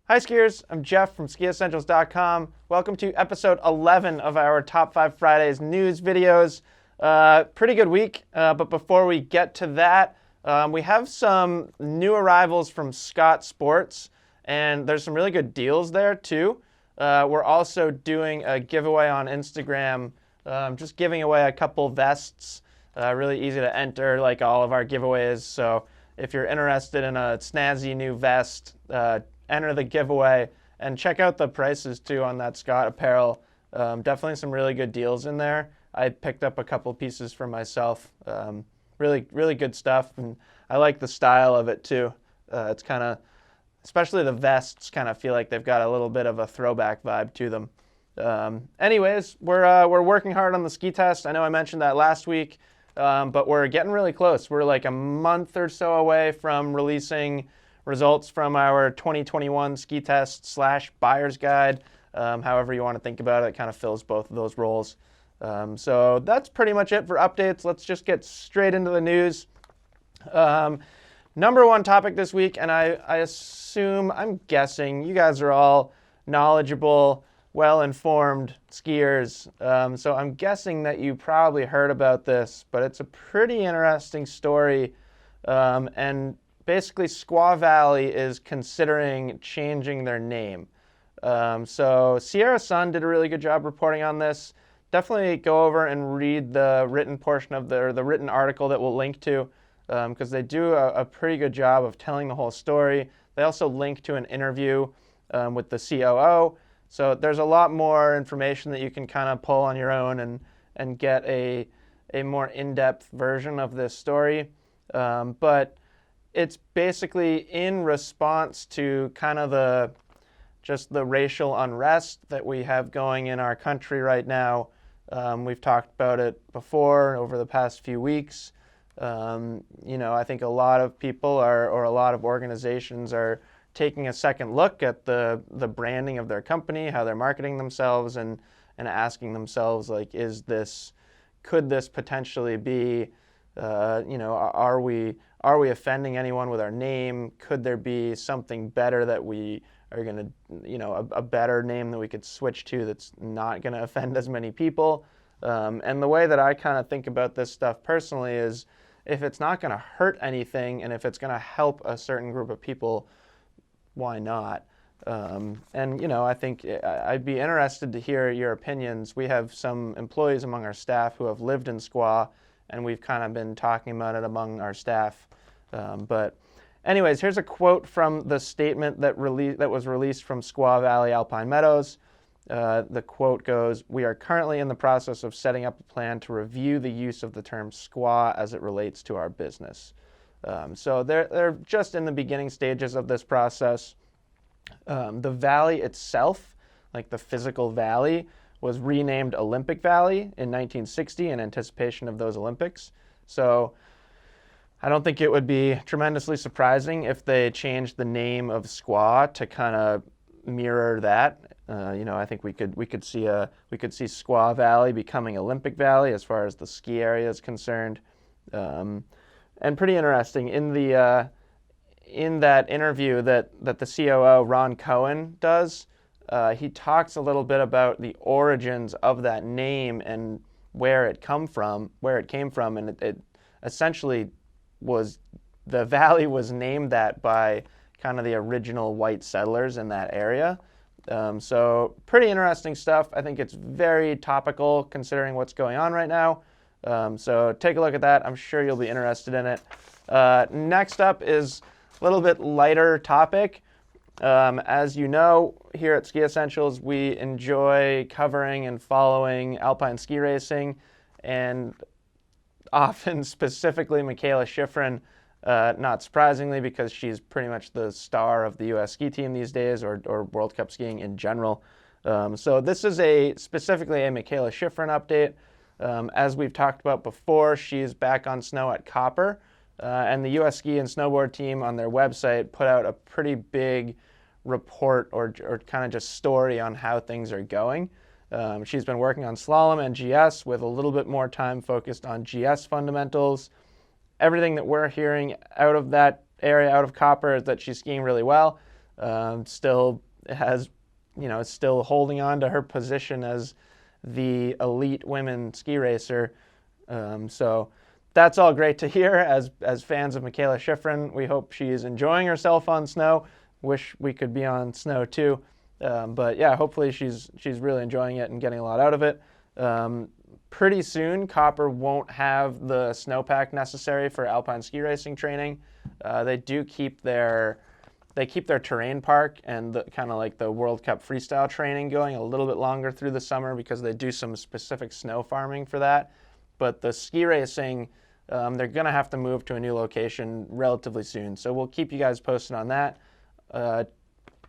Hi skiers, I'm Jeff from skiessentials.com. Welcome to episode 11 of our Top 5 Fridays news videos. Pretty good week, but before we get to that, we have some new arrivals from Scott Sports, and there's some really good deals there too. We're also doing a giveaway on Instagram, just giving away a couple vests. Really easy to enter, like all of our giveaways. So if you're interested in a snazzy new vest, enter the giveaway and check out the prices too on that Scott apparel. Definitely some really good deals in there. I picked up a couple pieces for myself. Really good stuff, and I like the style of it too. It's kind of, especially the vests, kind of feel like they've got a little bit of a throwback vibe to them. Anyways, we're working hard on the ski test. I know I mentioned that last week, but we're getting really close. We're like a month or so away from releasing results from our 2021 ski test / buyer's guide. However you want to think about it, it kind of fills both of those roles. So that's pretty much it for updates. Let's just get straight into the news. Number one topic this week, and I'm guessing you guys are all knowledgeable, well-informed skiers. So I'm guessing that you probably heard about this, but it's a pretty interesting story. And basically, Squaw Valley is considering changing their name. So Sierra Sun did a really good job reporting on this. Definitely go over and read the written portion of the written article that we'll link to, because they do a pretty good job of telling the whole story. They also link to an interview with the COO. So there's a lot more information that you can kind of pull on your own and get a more in-depth version of this story. But it's basically in response to kind of the racial unrest that we have going in our country right now. We've talked about it before over the past few weeks. I think a lot of people or a lot of organizations are taking a second look at the branding of their company, how they're marketing themselves, and asking themselves, like, could this potentially be, are we offending anyone with our name? Could there be something better that we are going to, a better name that we could switch to that's not going to offend as many people? And the way that I kind of think about this stuff personally is, if it's not going to hurt anything and if it's going to help a certain group of people, why not? I think I'd be interested to hear your opinions. We have some employees among our staff who have lived in Squaw, and we've kind of been talking about it among our staff. But anyways, here's a quote from the statement that was released from Squaw Valley Alpine Meadows. The quote goes, "We are currently in the process of setting up a plan to review the use of the term squaw as it relates to our business." So they're just in the beginning stages of this process. The valley itself, like the physical valley, was renamed Olympic Valley in 1960 in anticipation of those Olympics. So I don't think it would be tremendously surprising if they changed the name of Squaw to kind of mirror that. I think we could see Squaw Valley becoming Olympic Valley as far as the ski area is concerned. And pretty interesting in that interview that the COO Ron Cohen does. He talks a little bit about the origins of that name and where it came from, and it essentially was, the valley was named that by kind of the original white settlers in that area. So pretty interesting stuff. I think it's very topical considering what's going on right now. So take a look at that. I'm sure you'll be interested in it. Next up is a little bit lighter topic. As you know, here at Ski Essentials, we enjoy covering and following alpine ski racing, and often specifically Mikaela Shiffrin, not surprisingly, because she's pretty much the star of the U.S. ski team these days, or World Cup skiing in general. So this is specifically a Mikaela Shiffrin update. As we've talked about before, she's back on snow at Copper, and the U.S. ski and snowboard team on their website put out a pretty big report or kind of just story on how things are going. She's been working on slalom and GS with a little bit more time focused on GS fundamentals. Everything that we're hearing out of that area, out of Copper, is that she's skiing really well. still has, is still holding on to her position as the elite women ski racer. So that's all great to hear. As fans of Mikaela Shiffrin, we hope she is enjoying herself on snow. Wish we could be on snow too. But yeah, hopefully she's really enjoying it and getting a lot out of it. Pretty soon, Copper won't have the snowpack necessary for alpine ski racing training. They do keep their terrain park and kind of like the World Cup freestyle training going a little bit longer through the summer because they do some specific snow farming for that. But the ski racing, they're going to have to move to a new location relatively soon. So we'll keep you guys posted on that.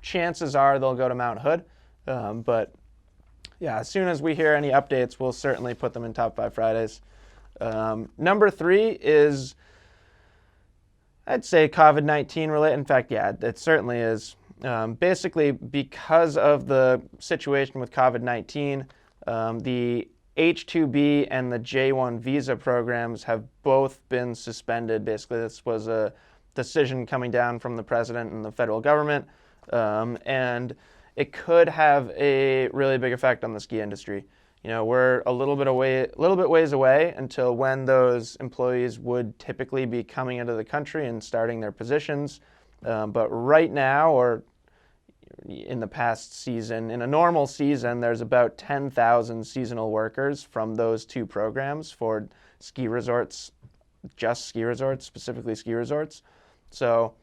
Chances are they'll go to Mount Hood. But yeah, as soon as we hear any updates, we'll certainly put them in Top 5 Fridays. Number 3 is, I'd say, COVID-19 related. In fact, yeah, it certainly is. Basically, because of the situation with COVID-19, the H-2B and the J-1 visa programs have both been suspended. Basically, this was a decision coming down from the president and the federal government, and it could have a really big effect on the ski industry. We're a little bit ways away until when those employees would typically be coming into the country and starting their positions. But right now, or in the past season, in a normal season, there's about 10,000 seasonal workers from those two programs for ski resorts, just ski resorts, specifically ski resorts. So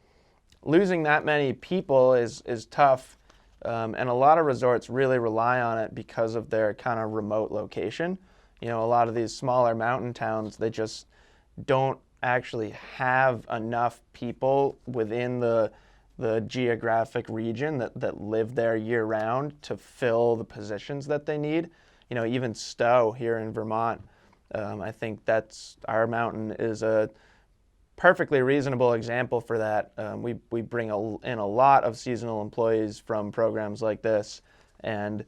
losing that many people is tough. And a lot of resorts really rely on it because of their kind of remote location. A lot of these smaller mountain towns, they just don't actually have enough people within the geographic region that live there year round to fill the positions that they need. Even Stowe here in Vermont, I think our mountain is a perfectly reasonable example for that. We bring in a lot of seasonal employees from programs like this, and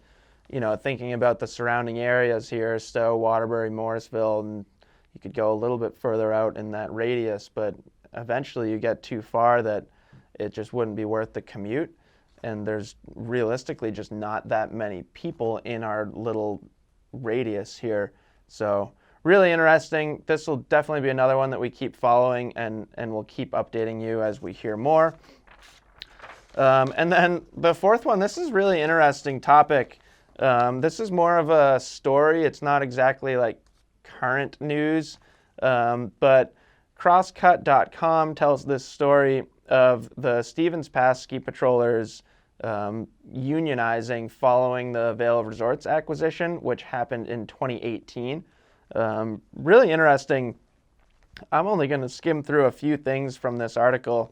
thinking about the surrounding areas here, Stowe, Waterbury, Morrisville, and you could go a little bit further out in that radius, but eventually you get too far that it just wouldn't be worth the commute, and there's realistically just not that many people in our little radius here. So really interesting. This will definitely be another one that we keep following, and we'll keep updating you as we hear more. And then the fourth one, this is really interesting topic. This is more of a story. It's not exactly like current news, but crosscut.com tells this story of the Stevens Pass ski patrollers unionizing following the Vale of Resorts acquisition, which happened in 2018. Really interesting. I'm only going to skim through a few things from this article.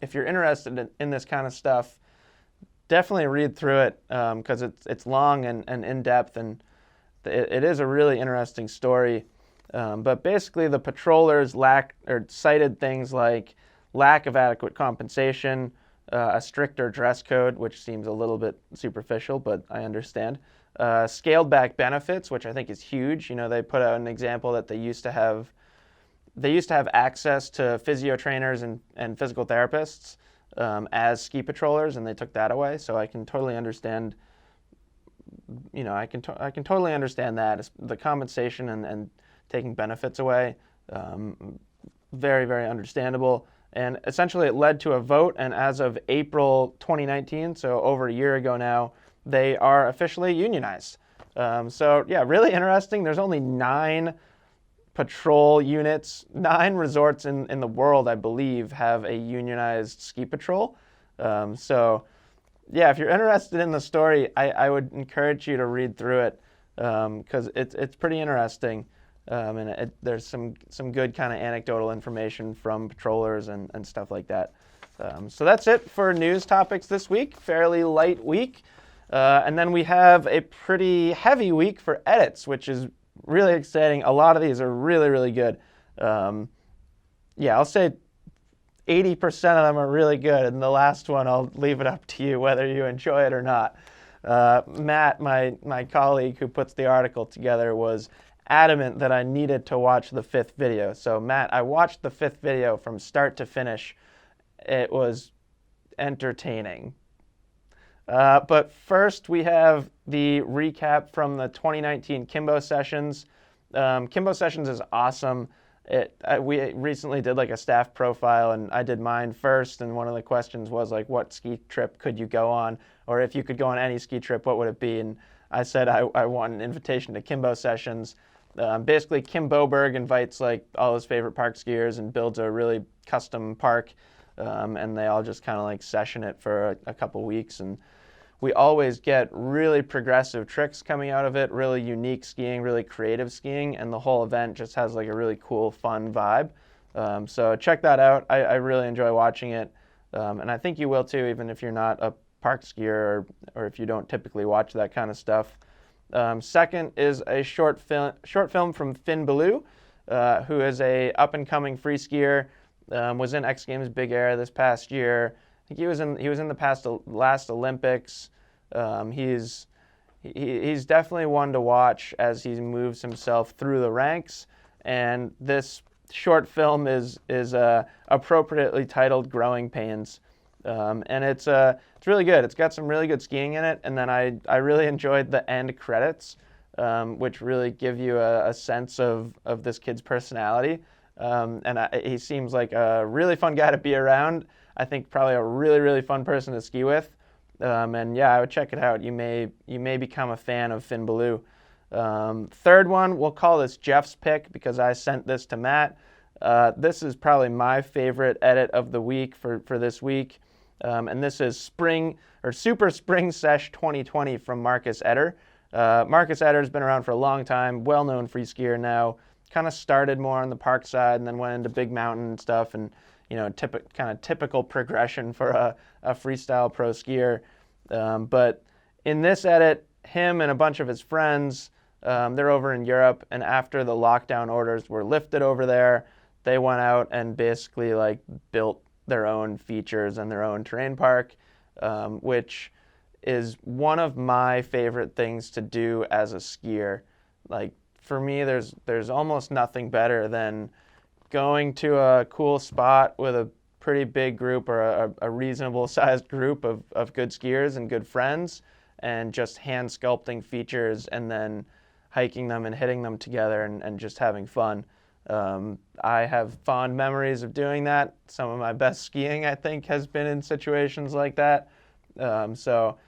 If you're interested in this kind of stuff, definitely read through it because it's long and in-depth, and it is a really interesting story. But basically, the patrollers cited things like lack of adequate compensation, a stricter dress code, which seems a little bit superficial, but I understand. Scaled back benefits, which I think is huge. They put out an example that they used to have access to physio trainers and physical therapists as ski patrollers, and they took that away. So I can totally understand. I can totally understand that the compensation and taking benefits away. Very, very understandable. And essentially, it led to a vote. And as of April 2019, so over a year ago now, they are officially unionized. So yeah, really interesting. There's only 9 patrol units, 9 resorts in the world, I believe, have a unionized ski patrol. So yeah, if you're interested in the story, I would encourage you to read through it because it's pretty interesting. And there's some good kind of anecdotal information from patrollers and stuff like that. So that's it for news topics this week. Fairly light week. And then we have a pretty heavy week for edits, which is really exciting. A lot of these are really, really good. Yeah, I'll say 80% of them are really good. And the last one, I'll leave it up to you whether you enjoy it or not. Matt, my colleague who puts the article together, was adamant that I needed to watch the 5th video. So Matt, I watched the 5th video from start to finish. It was entertaining. But first, we have the recap from the 2019 Kimbo Sessions. Kimbo Sessions is awesome. We recently did like a staff profile, and I did mine first, and one of the questions was like, what ski trip could you go on? Or if you could go on any ski trip, what would it be? And I said I want an invitation to Kimbo Sessions. Basically, Kim Boberg invites like all his favorite park skiers and builds a really custom park, and they all just kind of like session it for a couple weeks. And we always get really progressive tricks coming out of it, really unique skiing, really creative skiing, and the whole event just has like a really cool, fun vibe. So check that out. I really enjoy watching it, and I think you will too, even if you're not a park skier or if you don't typically watch that kind of stuff. Second is a short film from Finn Ballou, who is a up-and-coming free skier, was in X Games Big Air this past year. I think he was in the last Olympics. He's definitely one to watch as he moves himself through the ranks. And this short film is appropriately titled "Growing Pains," and it's really good. It's got some really good skiing in it, and then I really enjoyed the end credits, which really give you a sense of this kid's personality. He seems like a really fun guy to be around. I think probably a really, really fun person to ski with. And yeah, I would check it out. You may become a fan of Finn Ballou. Third one, we'll call this Jeff's pick because I sent this to Matt. This is probably my favorite edit of the week for this week. And this is Super Spring Sesh 2020 from Marcus Eder. Marcus Eder has been around for a long time, well-known free skier now. Kind of started more on the park side and then went into big mountain stuff, and kind of typical progression for a freestyle pro skier. But in this edit, him and a bunch of his friends, they're over in Europe, and after the lockdown orders were lifted over there, they went out and basically like built their own features and their own terrain park, which is one of my favorite things to do as a skier. Like for me, there's almost nothing better than going to a cool spot with a pretty big group or a reasonable sized group of good skiers and good friends, and just hand sculpting features and then hiking them and hitting them together and just having fun. I have fond memories of doing that. Some of my best skiing, I think, has been in situations like that. So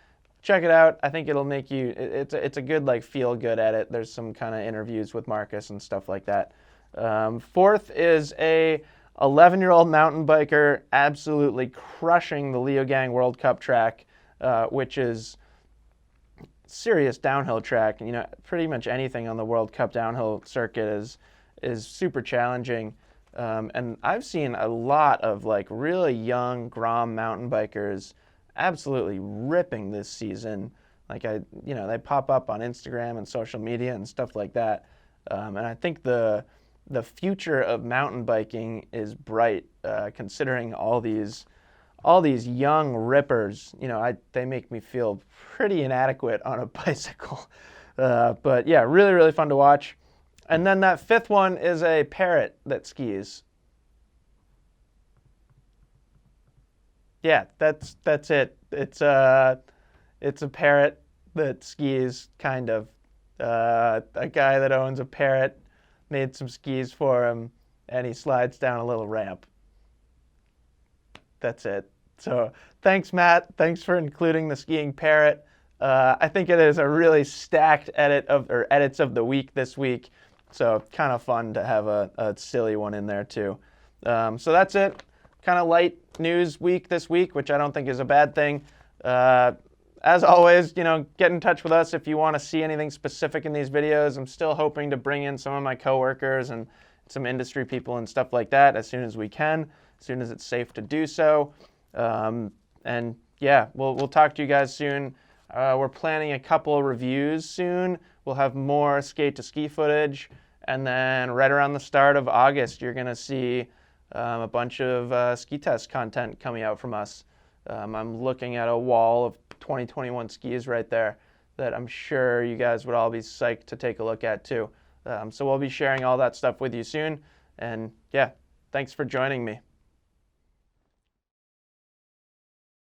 check it out. I think it'll make you, it's a good like feel good edit. There's some kind of interviews with Marcus and stuff like that. Fourth is a 11-year-old mountain biker absolutely crushing the Leogang World Cup track, which is serious downhill track. Pretty much anything on the World Cup downhill circuit is super challenging. And I've seen a lot of like really young Grom mountain bikers absolutely ripping this season. Like they pop up on Instagram and social media and stuff like that. And I think the future of mountain biking is bright, considering all these young rippers. They make me feel pretty inadequate on a bicycle. But yeah, really, really fun to watch. And then that fifth one is a parrot that skis. Yeah, that's it. It's a parrot that skis, kind of. A guy that owns a parrot made some skis for him, and he slides down a little ramp. That's it. So thanks, Matt. Thanks for including the skiing parrot. I think it is a really stacked edits of the week this week. So kind of fun to have a silly one in there too. So that's it. Kind of light news week this week, which I don't think is a bad thing. As always, get in touch with us if you want to see anything specific in these videos. I'm still hoping to bring in some of my coworkers and some industry people and stuff like that as soon as we can, as soon as it's safe to do so. And yeah, we'll talk to you guys soon. We're planning a couple of reviews soon. We'll have more skate to ski footage. And then right around the start of August, you're going to see a bunch of ski test content coming out from us. I'm looking at a wall of 2021 skis right there that I'm sure you guys would all be psyched to take a look at too. So we'll be sharing all that stuff with you soon. And yeah, thanks for joining me.